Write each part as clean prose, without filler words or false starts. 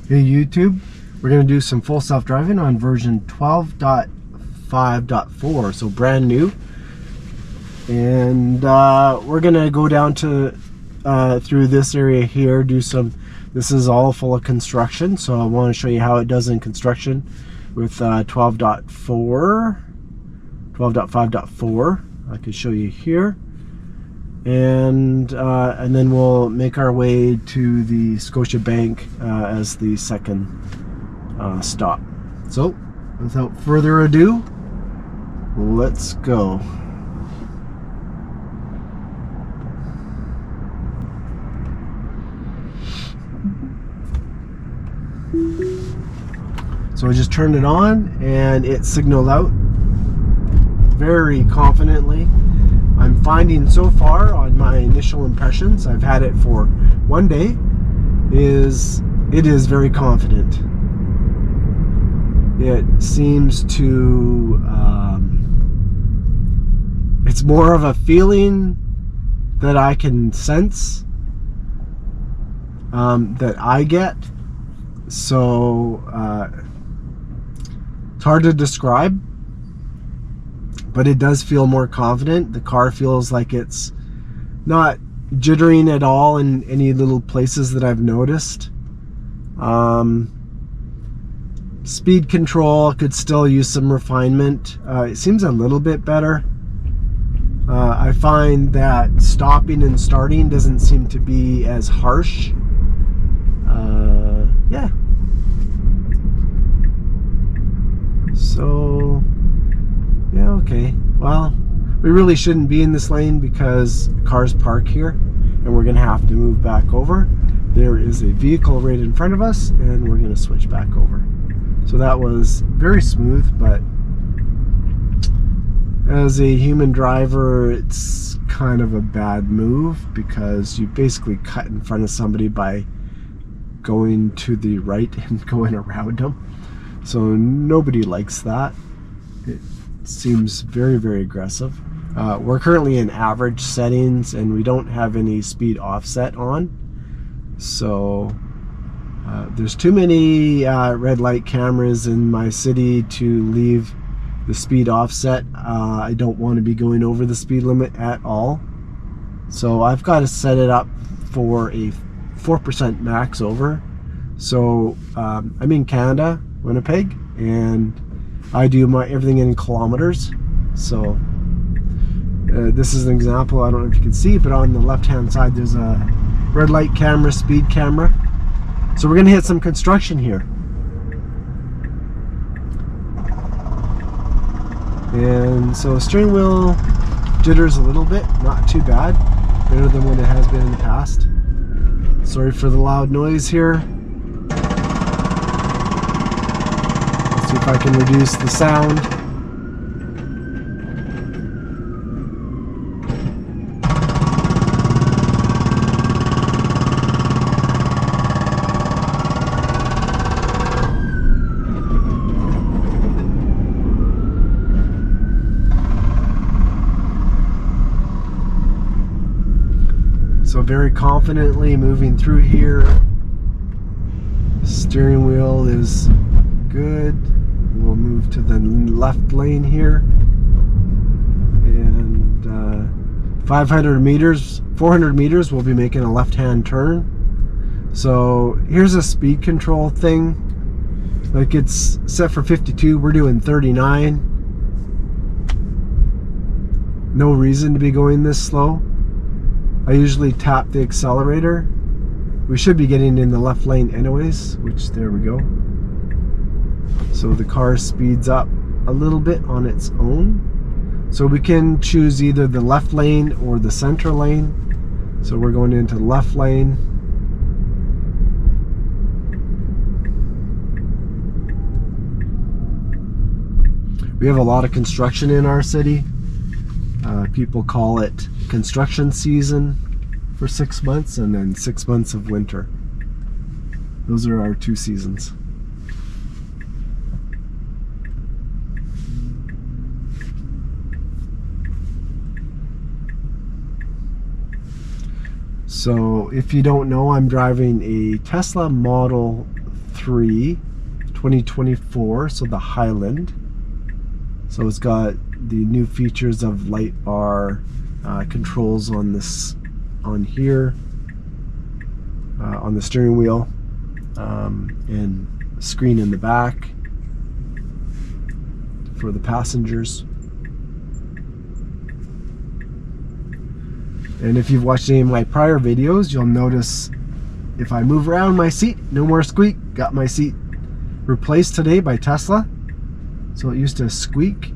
Hey YouTube, we're going to do some full self-driving on version 12.5.4, so brand new. And we're going to go down to through this area here, do some, this is all full of construction, so I want to show you how it does in construction with 12.5.4. I can show you here. And then we'll make our way to the Scotiabank as the second stop. So, without further ado, let's go. So I just turned it on and it signaled out very confidently. I'm finding so far on my initial impressions, I've had it for one day, it is very confident. It seems to, it's more of a feeling that I can sense, that I get. So it's hard to describe, but it does feel more confident. The car feels like it's not jittering at all in any little places that I've noticed. Speed control could still use some refinement. It seems a little bit better. I find that stopping and starting doesn't seem to be as harsh. Yeah. So yeah, okay. Well, we really shouldn't be in this lane because cars park here and we're going to have to move back over. There is a vehicle right in front of us and we're going to switch back over. So that was very smooth, but as a human driver, it's kind of a bad move because you basically cut in front of somebody by going to the right and going around them. So nobody likes that. It seems very, very aggressive. We're currently in average settings and we don't have any speed offset on. So there's too many red light cameras in my city to leave the speed offset. I don't want to be going over the speed limit at all. So I've got to set it up for a 4% max over. So I'm in Canada, Winnipeg, and I do my everything in kilometers. So this is an example. I don't know if you can see, but on the left hand side there's a red light camera, speed camera. So we're gonna hit some construction here. And so steering wheel jitters a little bit, not too bad, better than what it has been in the past. Sorry for the loud noise here. Let's see if I can reduce the sound. So very confidently moving through here. Steering wheel is good. We'll move to the left lane here. And 500 meters, 400 meters, we'll be making a left-hand turn. So here's a speed control thing. Like it's set for 52, we're doing 39. No reason to be going this slow. I usually tap the accelerator. We should be getting in the left lane anyways, which there we go. So the car speeds up a little bit on its own. So we can choose either the left lane or the center lane. So we're going into the left lane. We have a lot of construction in our city. People call it construction season for 6 months and then 6 months of winter. Those are our two seasons. So if you don't know, I'm driving a Tesla Model v12.5.4 2024, so the Highland. So it's got the new features of light bar controls on this, on here, on the steering wheel, and screen in the back for the passengers. And if you've watched any of my prior videos, you'll notice if I move around my seat, no more squeak. Got my seat replaced today by Tesla. So it used to squeak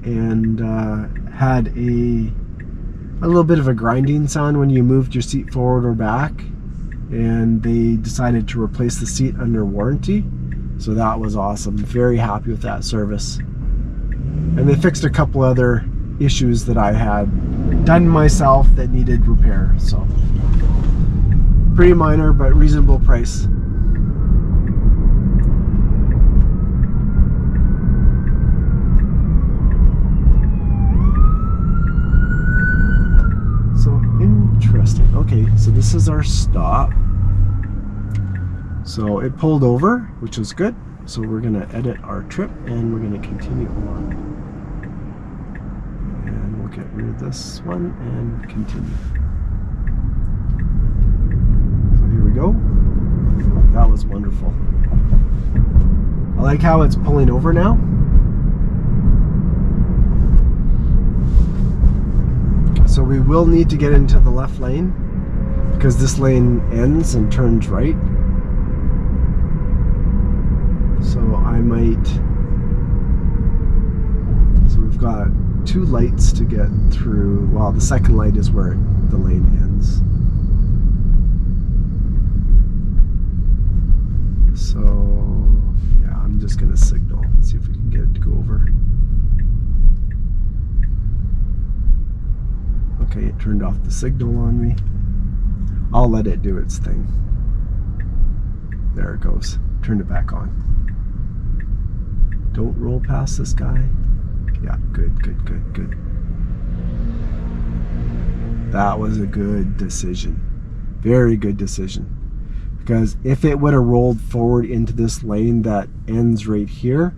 and had a little bit of a grinding sound when you moved your seat forward or back. And they decided to replace the seat under warranty. So that was awesome. Very happy with that service. And they fixed a couple other issues that I had done myself that needed repair. So pretty minor, but reasonable price. So interesting. Okay, so this is our stop. So it pulled over, which was good. So we're gonna edit our trip and we're gonna continue on. And we'll get rid of this one and continue. So here we go. That was wonderful. I like how it's pulling over now. So we will need to get into the left lane because this lane ends and turns right. So I might, so we've got two lights to get through. Well, the second light is where the lane ends. So yeah, I'm just gonna signal, see if we can get it to go over. Okay, it turned off the signal on me. I'll let it do its thing. There it goes. Turned it back on. Don't roll past this guy. Yeah, good, good, good, good. That was a good decision. Very good decision. Because if it would have rolled forward into this lane that ends right here,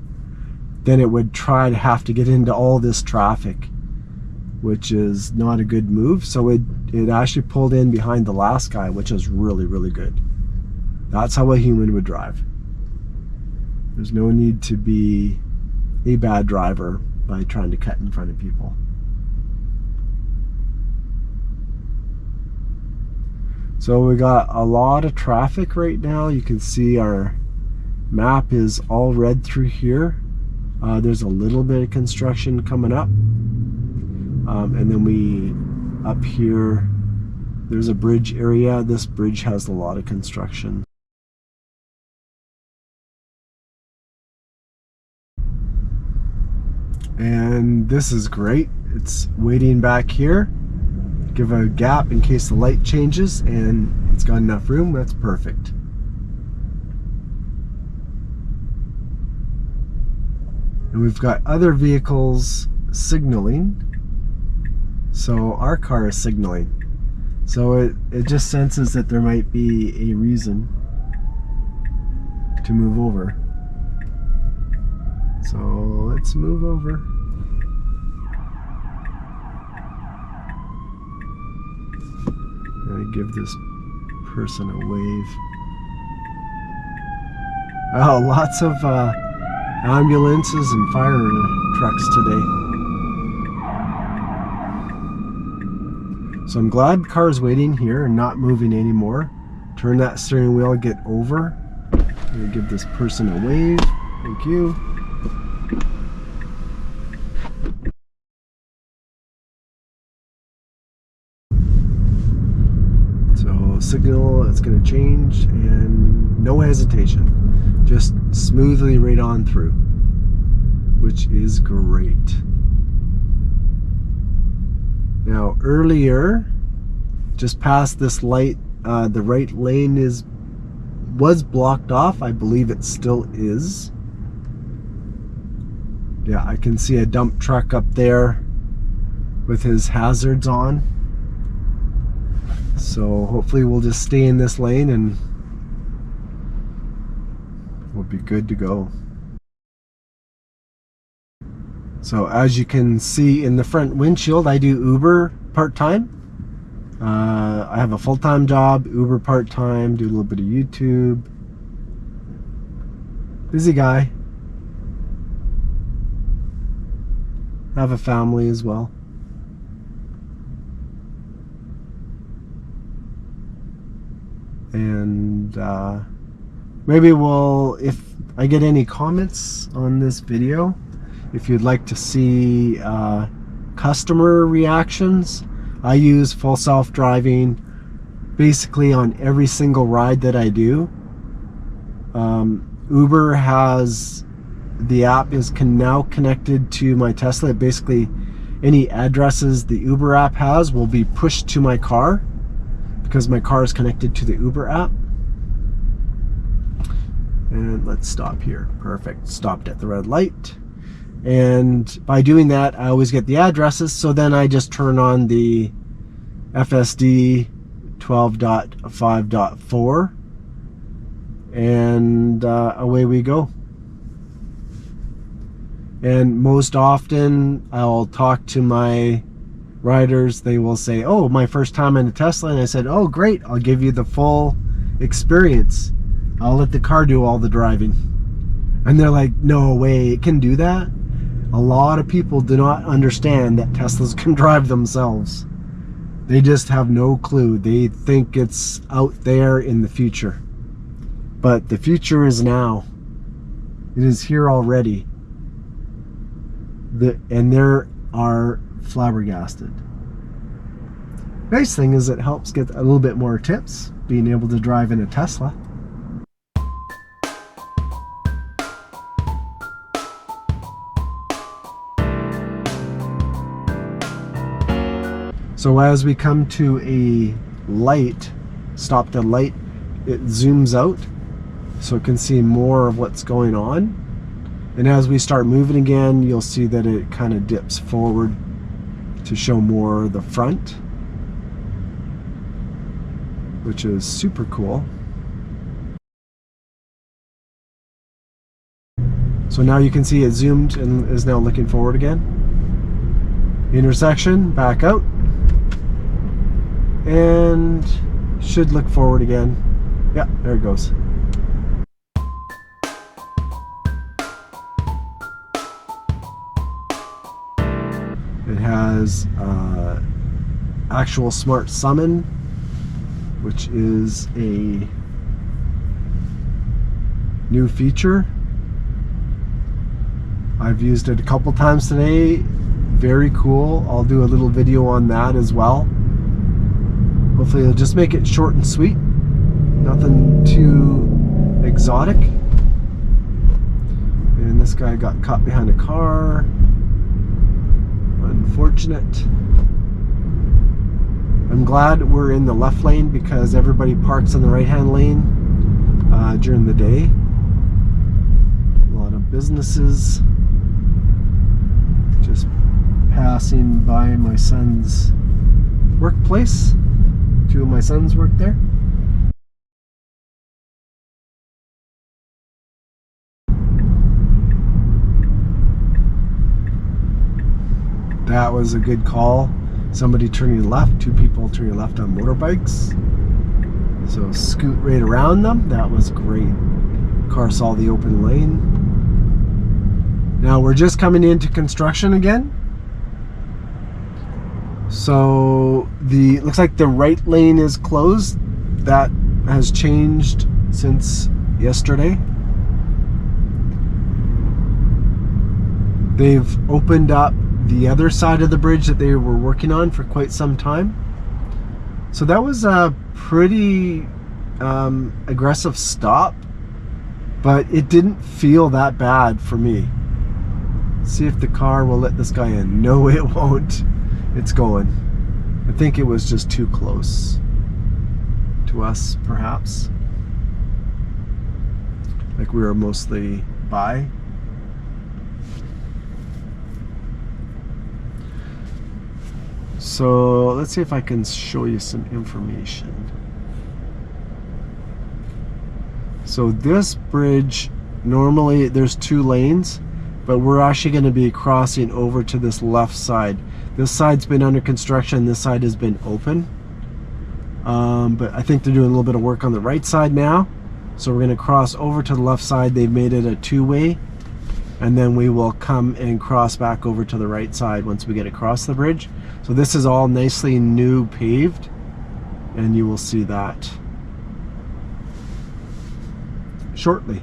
then it would try to have to get into all this traffic, which is not a good move. So it actually pulled in behind the last guy, which is really, really good. That's how a human would drive. There's no need to be a bad driver by trying to cut in front of people. So we got a lot of traffic right now. You can see our map is all red through here. There's a little bit of construction coming up. And then we, up here, there's a bridge area. This bridge has a lot of construction. And this is great. It's waiting back here. Give a gap in case the light changes, and it's got enough room. That's perfect. And we've got other vehicles signaling. So our car is signaling. So it just senses that there might be a reason to move over. So let's move over. I'm gonna give this person a wave. Oh, lots of ambulances and fire trucks today. So I'm glad the car is waiting here and not moving anymore. Turn that steering wheel, get over. I'm gonna give this person a wave. Thank you. So signal, it's going to change, and no hesitation. Just smoothly right on through, which is great. Now earlier, just past this light, the right lane was blocked off. I believe it still is. Yeah, I can see a dump truck up there with his hazards on. So hopefully we'll just stay in this lane and we'll be good to go. So as you can see in the front windshield, I do Uber part-time. I have a full-time job, Uber part-time, do a little bit of YouTube. Busy guy. I have a family as well. And maybe if I get any comments on this video, if you'd like to see customer reactions, I use full self-driving basically on every single ride that I do. Uber has, the app is now connected to my Tesla. Basically, any addresses the Uber app has will be pushed to my car because my car is connected to the Uber app. And let's stop here. Perfect. Stopped at the red light. And by doing that, I always get the addresses. So then I just turn on the FSD 12.5.4 and away we go. And most often I'll talk to my riders. They will say, oh, my first time in a Tesla. And I said, oh, great. I'll give you the full experience. I'll let the car do all the driving. And they're like, no way, it can do that? A lot of people do not understand that Teslas can drive themselves. They just have no clue. They think it's out there in the future. But the future is now. It is here already. And they are flabbergasted. Nice thing is it helps get a little bit more tips being able to drive in a Tesla. So as we come to a light, stopped at a light, it zooms out so it can see more of what's going on. And as we start moving again, you'll see that it kind of dips forward to show more of the front, which is super cool. So now you can see it zoomed and is now looking forward again. Intersection, back out. And should look forward again. Yeah, there it goes. It has actual smart summon, which is a new feature. I've used it a couple times today. Very cool. I'll do a little video on that as well. Hopefully it'll just make it short and sweet. Nothing too exotic. And this guy got caught behind a car. Unfortunate. I'm glad we're in the left lane because everybody parks in the right-hand lane during the day. A lot of businesses. Just passing by my son's workplace. Two of my sons work there. That was a good call. Somebody turning left, two people turning left on motorbikes. So scoot right around them. That was great. Car saw the open lane. Now we're just coming into construction again. So looks like the right lane is closed. That has changed since yesterday. They've opened up the other side of the bridge that they were working on for quite some time. So that was a pretty aggressive stop, but it didn't feel that bad for me. See if the car will let this guy in. No, it won't. It's going. I think it was just too close to us, perhaps. Like we were mostly by. So let's see if I can show you some information. So this bridge Normally there's 2 lanes, but we're actually going to be crossing over to this left side. This side's been under construction, this side has been open. But I think they're doing a little bit of work on the right side now. So we're going to cross over to the left side. They've made it a 2-way. And then we will come and cross back over to the right side once we get across the bridge. So this is all nicely new paved, and you will see that shortly.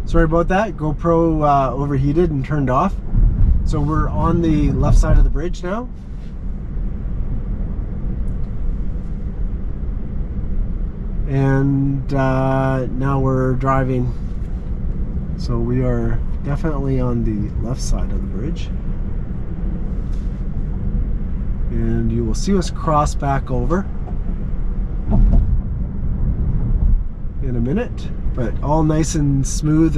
Sorry about that, GoPro overheated and turned off. So we're on the left side of the bridge now. And now we're driving. So we are definitely on the left side of the bridge. And you will see us cross back over in a minute, but all nice and smooth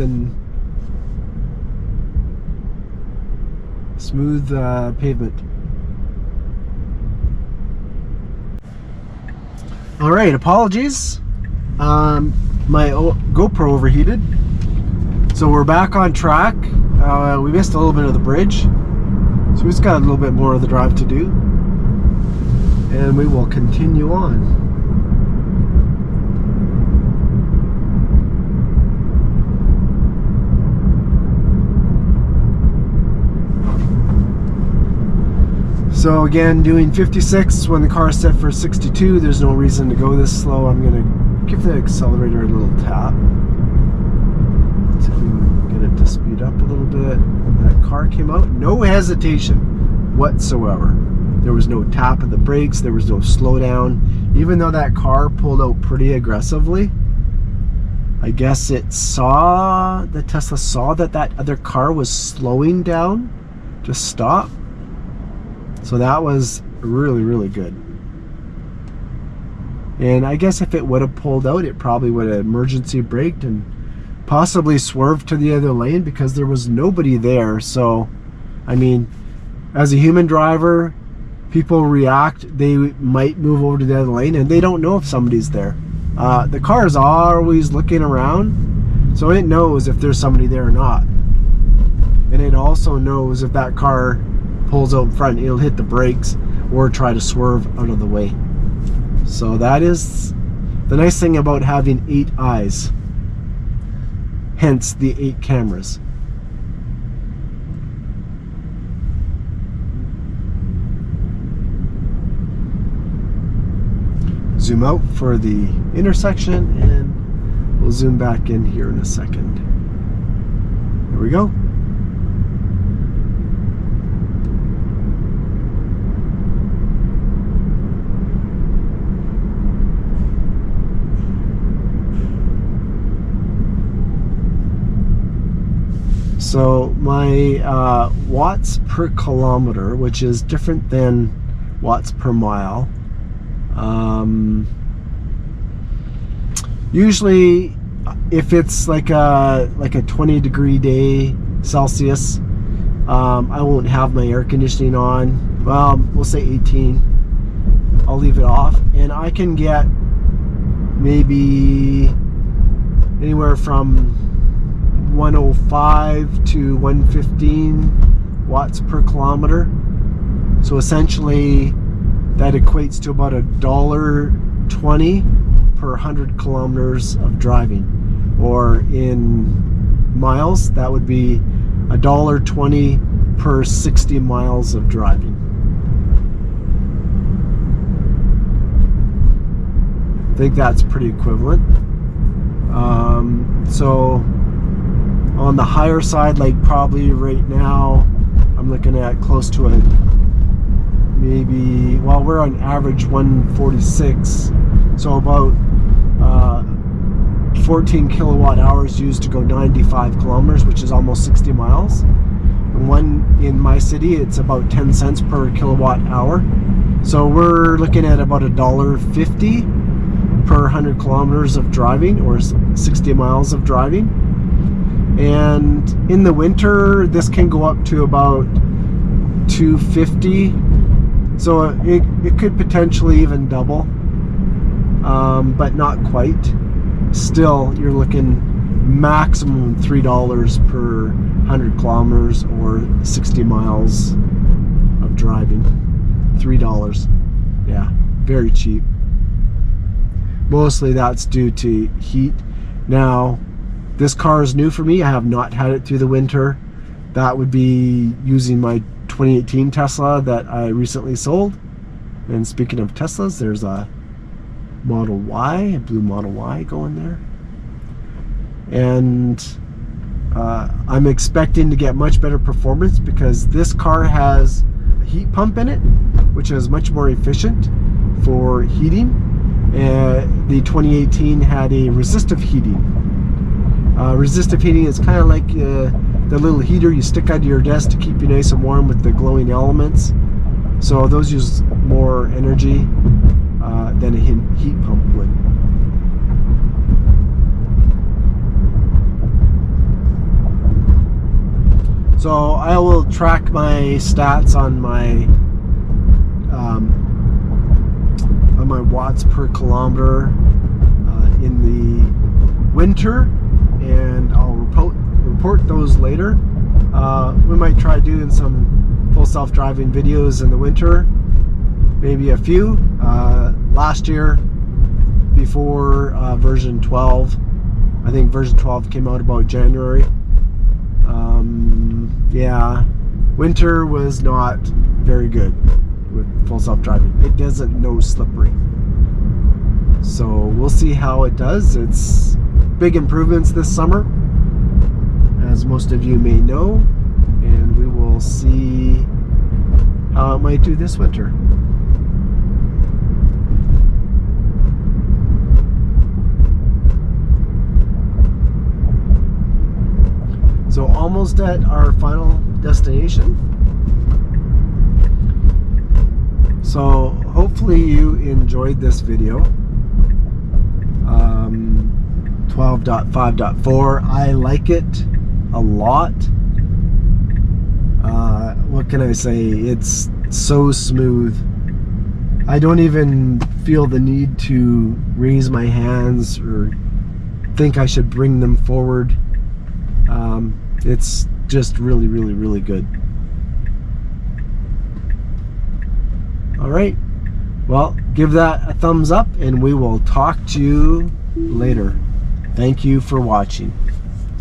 pavement. All right, apologies. My GoPro overheated. So we're back on track. We missed a little bit of the bridge, so we just got a little bit more of the drive to do, and we will continue on. So again, doing 56 when the car is set for 62. There's no reason to go this slow. I'm going to give the accelerator a little tap. See if we can get it to speed up a little bit. That car came out, no hesitation whatsoever. There was no tap of the brakes, there was no slowdown. Even though that car pulled out pretty aggressively, I guess the Tesla saw that other car was slowing down to stop. So that was really, really good. And I guess if it would have pulled out, it probably would have emergency braked and possibly swerved to the other lane because there was nobody there. So, I mean, as a human driver, people react. They might move over to the other lane and they don't know if somebody's there. The car is always looking around, so it knows if there's somebody there or not. And it also knows if that car pulls out in front, it'll hit the brakes or try to swerve out of the way. So that is the nice thing about having 8 eyes, hence the 8 cameras. Zoom out for the intersection and we'll zoom back in here in a second. There we go. So my watts per kilometer, which is different than watts per mile. Usually, if it's like a 20-degree day Celsius, I won't have my air conditioning on. Well, we'll say 18. I'll leave it off, and I can get maybe anywhere from 105 to 115 watts per kilometer. So essentially that equates to about $1.20 per 100 kilometers of driving, or in miles that would be $1.20 per 60 miles of driving. I think that's pretty equivalent. So on the higher side, like probably right now, I'm looking at close to a maybe, well, we're on average 146, so about 14 kilowatt hours used to go 95 kilometers, which is almost 60 miles. And one in my city, it's about 10 cents per kilowatt hour. So we're looking at about $1.50 per 100 kilometers of driving, or 60 miles of driving. And in the winter, this can go up to about $2.50. So it could potentially even double, but not quite. still you're looking maximum $3 per 100 kilometers or 60 miles of driving. $3. Yeah, very cheap. Mostly that's due to heat. Now, this car is new for me. I have not had it through the winter. That would be using my 2018 Tesla that I recently sold. And speaking of Teslas, there's a Model Y, a blue Model Y going there. And I'm expecting to get much better performance because this car has a heat pump in it, which is much more efficient for heating. The 2018 had a resistive heating. Resistive heating is kind of like the little heater you stick under your desk to keep you nice and warm with the glowing elements. So those use more energy than a heat pump would. So I will track my stats on my watts per kilometer in the winter, and I'll report those later. We might try doing some full self-driving videos in the winter, maybe a few. Last year, before version 12, I think version 12 came out about January. Yeah, winter was not very good with full self-driving. It doesn't know slippery. So we'll see how it does. It's big improvements this summer, as most of you may know, and we will see how it might do this winter. So almost at our final destination. So hopefully you enjoyed this video. 12.5.4. I like it a lot. What can I say? It's so smooth. I don't even feel the need to raise my hands or think I should bring them forward. It's just really, really, really good. All right. Well, give that a thumbs up and we will talk to you later. Thank you for watching.